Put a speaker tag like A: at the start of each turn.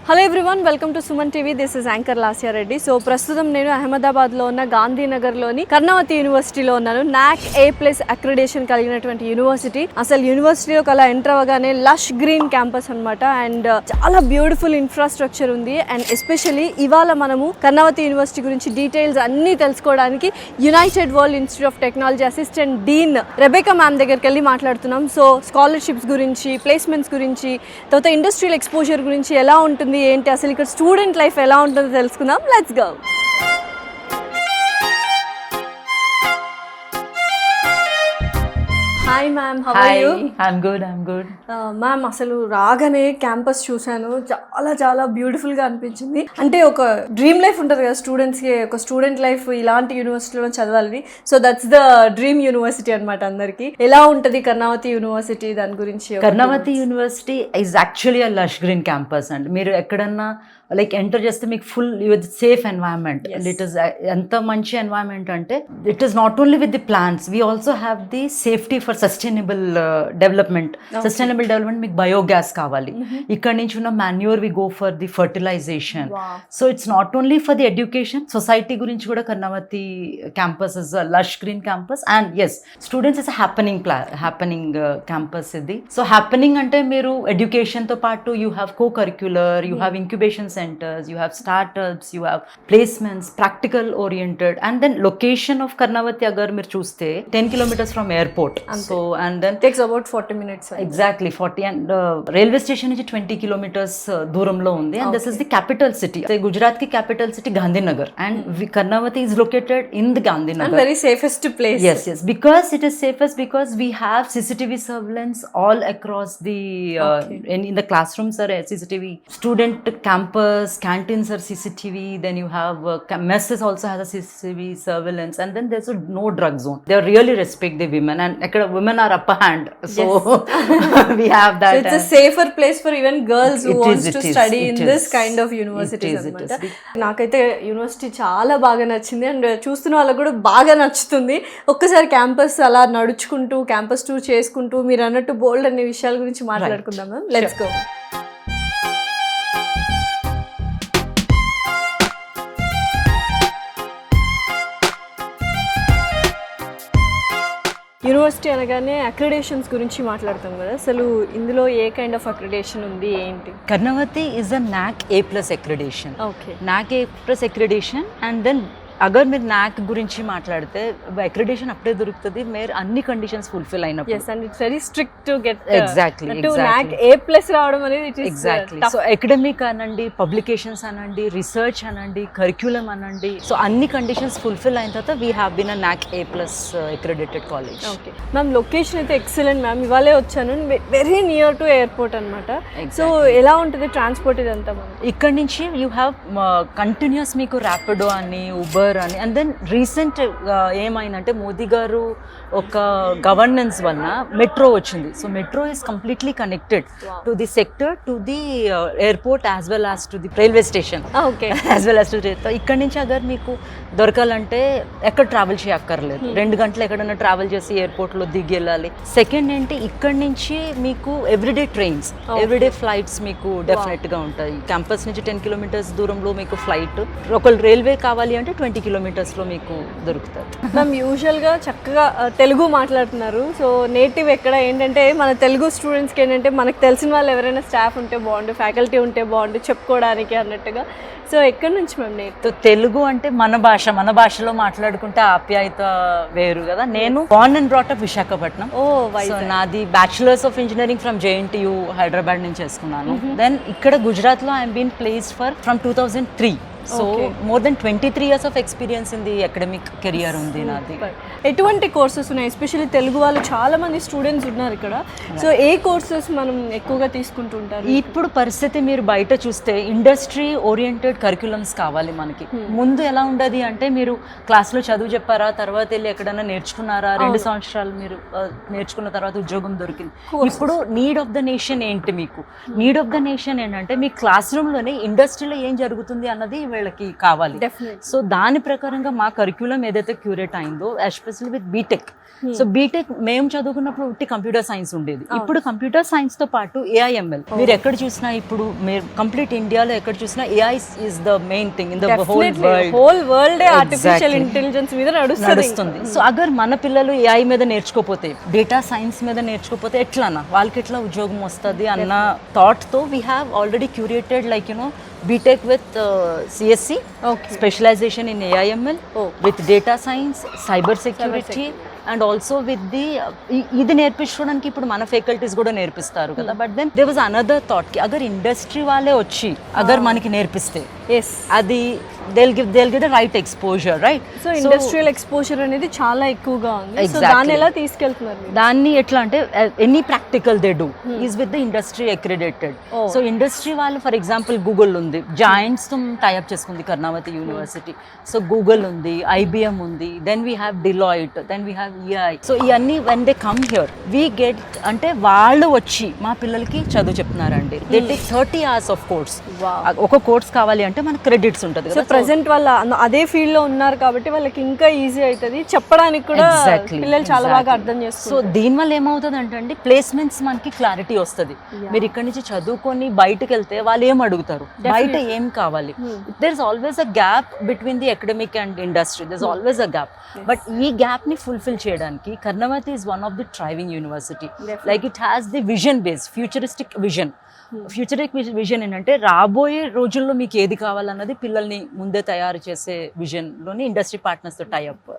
A: Hello everyone, welcome to Suman TV. This is anchor Lasya Reddy. So ప్రస్తుతం నేను అహ్మదాబాద్లో ఉన్న గాంధీనగర్లోని కర్ణావతి యూనివర్సిటీలో ఉన్నాను. నాక్ A+ అక్రిడేషన్ కలిగినటువంటి యూనివర్సిటీ. అసలు యూనివర్సిటీలోకి అలా ఎంటర్ అవ్వగానే లష్ గ్రీన్ క్యాంపస్ అనమాట. అండ్ చాలా బ్యూటిఫుల్ ఇన్ఫ్రాస్ట్రక్చర్ ఉంది. అండ్ ఎస్పెషల్లీ ఇవాళ మనము కర్ణావతి యూనివర్సిటీ గురించి డీటెయిల్స్ అన్నీ తెలుసుకోవడానికి United world institute of technology assistant Deen Rebecca ma'am దగ్గరికి వెళ్ళి మాట్లాడుతున్నాం. సో స్కాలర్షిప్స్ గురించి, ప్లేస్మెంట్స్ గురించి, తర్వాత ఇండస్ట్రియల్ ఎక్స్పోజర్ గురించి ఎలా ఉంటుంది ఏంటి, అసలు ఇక్కడ స్టూడెంట్ లైఫ్ ఎలా ఉంటుందో తెలుసుకుందాం. Let's go. Hi ma'am, how are you?
B: I'm good.
A: Ma'am, అసలు రాగానే క్యాంపస్ చూశాను, చాలా చాలా బ్యూటిఫుల్గా అనిపించింది. అంటే ఒక డ్రీమ్ లైఫ్ ఉంటుంది కదా స్టూడెంట్స్కి, ఒక స్టూడెంట్ లైఫ్ ఇలాంటి యూనివర్సిటీలో చదవాలని. So that's the dream university అనమాట అందరికి. ఎలా ఉంటుంది కర్ణావతి యూనివర్సిటీ, దాని గురించి?
B: Karnavati university is actually a lush green campus అండి. మీరు ఎక్కడన్నా లైక్ ఎంటర్ చేస్తే మీకు full with safe environment. It is ఎంత మంచి ఎన్వైరన్మెంట్ అంటే it is not only with the plants, we also have the safety for sustainable development. Sustainable development మీకు biogas కావాలి. ఇక్కడ నుంచి ఉన్న manure we go for the fertilisation. So it's not only for the education, society గురించి కూడా Karnavati campus is a lush green campus. And yes, students is happening campus ఇది. So happening అంటే మీరు ఎడ్యుకేషన్ తో పాటు you have co curricular, you have incubation centers, you have startups, you have placements, practical oriented. And then location of Karnavati agar meer chuste 10 kilometers from airport. So and then
A: takes about 40 minutes.
B: Exactly 40. And railway station nunchi 20 kilometers దూరంలో ఉంది. And this is the capital city. So Gujarat ki capital city Gandhinagar, and Karnavati is located in the Gandhinagar.
A: And very safest place.
B: Yes, because it is safest because we have CCTV surveillance all across the in the classrooms are CCTV, student campus canteens are CCTV, then you have messes also has a CCTV surveillance, and then there's no drug zone. They really respect the women, and women are upper hand, so yes. We have that. So
A: it's a safer place for even girls who wants to study in this kind of universities అన్నమాట. నాకైతే university చాలా బాగా నచ్చింది, and చూస్తున్న వాళ్ళకి కూడా బాగా నచ్చుతుంది. ఒక్కసారి క్యాంపస్ అలా నడుచుకుంటూ క్యాంపస్ టూర్ చేసుకుంటూ మీరు అన్నట్టు బోల్డ్ అనే విషయాల గురించి మాట్లాడుకుందాం. Let's go. యూనివర్సిటీ అనగానే అక్రిడేషన్స్ గురించి మాట్లాడతాం కదా, అసలు ఇందులో ఏ కైండ్ ఆఫ్ అక్రిడేషన్ ఉంది ఏంటి?
B: Karnavati is a NAC A+ accreditation.
A: Okay.
B: NAC A+ accreditation, and then agar మీరు నాక్ గురించి మాట్లాడితే అక్రిడేషన్ అప్పుడే దొరుకుతుంది మీరు అన్ని కండిషన్స్ ఫుల్ఫిల్ అయినప్పుడు.
A: yes, and it's very strict to get
B: exactly
A: NAC A+ రావడం అనేది it is
B: exactly so academic అనండి, పబ్లికేషన్స్ అనండి, రీసెర్చ్ అనండి, కరిక్యులం అనండి, సో అన్ని కండిషన్స్ ఫుల్ఫిల్ అయిన తర్వాత we have been a NAC A+ accredited college.
A: Okay ma'am, location అయితే ఎక్సలెంట్ మ్యామ్. ఇవాళే వచ్చాను, వెరీ నియర్ టు ఎయిర్పోర్ట్ అనమాట. సో ఎలా ఉంటుంది ట్రాన్స్పోర్ట్ ఇదంతా?
B: ఇక్కడ నుంచి యూ హ్యావ్ కంటిన్యూస్ మీకు ర్యాపిడో అని, ఉబర్ అని. అండ్ దెన్ రీసెంట్ ఏమైందంటే మోదీ గారు ఒక గవర్నెన్స్ వలన మెట్రో వచ్చింది. So metro is completely connected to the sector, to the airport as well as to the railway station, as well as to. ఇక్కడ నుంచి అగర్ మీకు దొరకాలంటే ఎక్కడ ట్రావెల్ చేయక్కర్లేదు, 2 గంటలు ఎక్కడన్నా ట్రావెల్ చేసి ఎయిర్పోర్ట్లో దిగి వెళ్ళాలి. సెకండ్ ఏంటి, ఇక్కడ నుంచి మీకు ఎవ్రీడే ట్రైన్స్, ఎవ్రీడే ఫ్లైట్స్ మీకు డెఫినెట్గా ఉంటాయి. క్యాంపస్ నుంచి 10 kilometers దూరంలో మీకు ఫ్లైట్, ఒకళ్ళు రైల్వే కావాలి అంటే 20 kilometers లో మీకు దొరుకుతారు.
A: మ్యామ్, యూజువల్గా చక్కగా తెలుగు మాట్లాడుతున్నారు. సో నేటివ్ ఎక్కడ ఏంటంటే మన తెలుగు స్టూడెంట్స్కి ఏంటంటే మనకు తెలిసిన వాళ్ళు ఎవరైనా స్టాఫ్ ఉంటే బాగుండు, ఫ్యాకల్టీ ఉంటే బాగుండు చెప్పుకోవడానికి అన్నట్టుగా. సో ఎక్కడి నుంచి మ్యామ్ నేర్తో?
B: తెలుగు అంటే మన భాషలో మాట్లాడుకుంటే ఆప్యాయత వేరు కదా. నేను born and brought up Visakhapatnam. So నాది bachelors of engineering from JNTU Hyderabad నుంచి చేసుకున్నాను. దెన్ ఇక్కడ గుజరాత్లో I'm been placed from 2003. So more than 23 years of experience in the academic career ఉంది నాది.
A: ఎటువంటి కోర్సెస్ ఉన్నాయి? ఎస్పెషల్లీ తెలుగు వాళ్ళు చాలా మంది స్టూడెంట్స్ ఉన్నారు ఇక్కడ. సో ఏ కోర్సెస్ మనం ఎక్కువగా తీసుకుంటూ ఉంటారు?
B: ఇప్పుడు పరిస్థితి మీరు బయట చూస్తే ఇండస్ట్రీ ఓరియంటెడ్ కరిక్యులమ్స్ కావాలి మనకి. ముందు ఎలా ఉండదు అంటే మీరు క్లాస్లో చదువు చెప్పారా, తర్వాత వెళ్ళి ఎక్కడైనా నేర్చుకున్నారా, 2 సంవత్సరాలు మీరు నేర్చుకున్న తర్వాత ఉద్యోగం దొరికింది. ఇప్పుడు నీడ్ ఆఫ్ ద నేషన్ ఏంటి? మీకు నీడ్ ఆఫ్ ద నేషన్ ఏంటంటే మీ క్లాస్ రూమ్లోనే ఇండస్ట్రీలో ఏం జరుగుతుంది అన్నది వీళ్ళకి కావాలి.
A: Definitely.
B: సో దాని ప్రకారంగా మా కరిక్యులం ఏదైతే క్యూరేట్ అయిందో especially with BTech. So BTech మేము చదువుకున్నప్పుడు ఉట్టి కంప్యూటర్ సైన్స్ ఉండేది. ఇప్పుడు కంప్యూటర్ సైన్స్ తో పాటు AIML మీరు ఎక్కడ చూసినా ఇప్పుడు మీరు కంప్లీట్ ఇండియాలో ఎక్కడ చూసినా AI is the main thing in the
A: whole world artificial intelligence మీద
B: నడుస్తుంది. సో అగర్ మన పిల్లలు AI మీద నేర్చుకోపోతే, డేటా సైన్స్ మీద నేర్చుకోపోతే ఎట్లానా వాళ్ళకి ఎట్లా ఉద్యోగం వస్తుంది అన్న థాట్ తో we have already curated like BTech with CSC, specialization in AIML, with data science, cyber security, and also with the ఇది నేర్పించడానికి ఇప్పుడు మన ఫ్యాకల్టీస్ కూడా నేర్పిస్తారు కదా. But then there was another thought కి అగర్ ఇండస్ట్రీ వాళ్ళే వచ్చి అగర్ మనకి నేర్పిస్తే అది they'll give the right exposure, right?
A: So industrial exposure అనేది చాలా ఎక్కువగా ఉంది. సో దాన్ని ఎలా తీసుకెళ్తున్నారు మీరు?
B: దాన్ని ఎట్లా అంటే any practical they do is with the industry accredited. So industry వాళ్ళు ఫర్ ఎగ్జాంపుల్ గూగుల్ ఉంది, జాయింట్స్ తో టైఅప్ చేసుకుంది కర్ణావతి యూనివర్సిటీ. సో గూగుల్ ఉంది, IBM ఉంది, then we have Deloitte, then we have EI. So ఇవన్నీ when they come here we get అంటే వాళ్ళు వచ్చి మా పిల్లలకి చదువు చెప్తున్నారండి. They take 30 hours of course. ఒక కోర్స్ కావాలి అంటే మనకు క్రెడిట్స్ ఉంటుంది కదా.
A: ప్రెసెంట్ వాళ్ళ అదే ఫీల్డ్ లో ఉన్నారు కాబట్టి వాళ్ళకి ఇంకా ఈజీ అవుతుంది చెప్పడానికి కూడా. పిల్లలు చాలా బాగా అర్థం చేస్తారు.
B: సో దీనివల్ల ఏమవుతుంది అంటే ప్లేస్మెంట్స్ మనకి క్లారిటీ వస్తుంది. మీరు ఇక్కడ నుంచి చదువుకొని బయటకు వెళ్తే వాళ్ళు ఏం అడుగుతారు, బయట ఏం కావాలి. There is always a gap between the academic and industry. There is always a gap. But ఈ గ్యాప్ ని ఫుల్ఫిల్ చేయడానికి Karnavati is one of the thriving university. Like it has the vision base, futuristic vision. Futuristic vision ఏంటంటే రాబోయే రోజుల్లో మీకు ఏది కావాలన్నది పిల్లల్ని ముందే తయారు చేసే విజన్లోని ఇండస్ట్రీ పార్ట్నర్స్తో టైఅప్.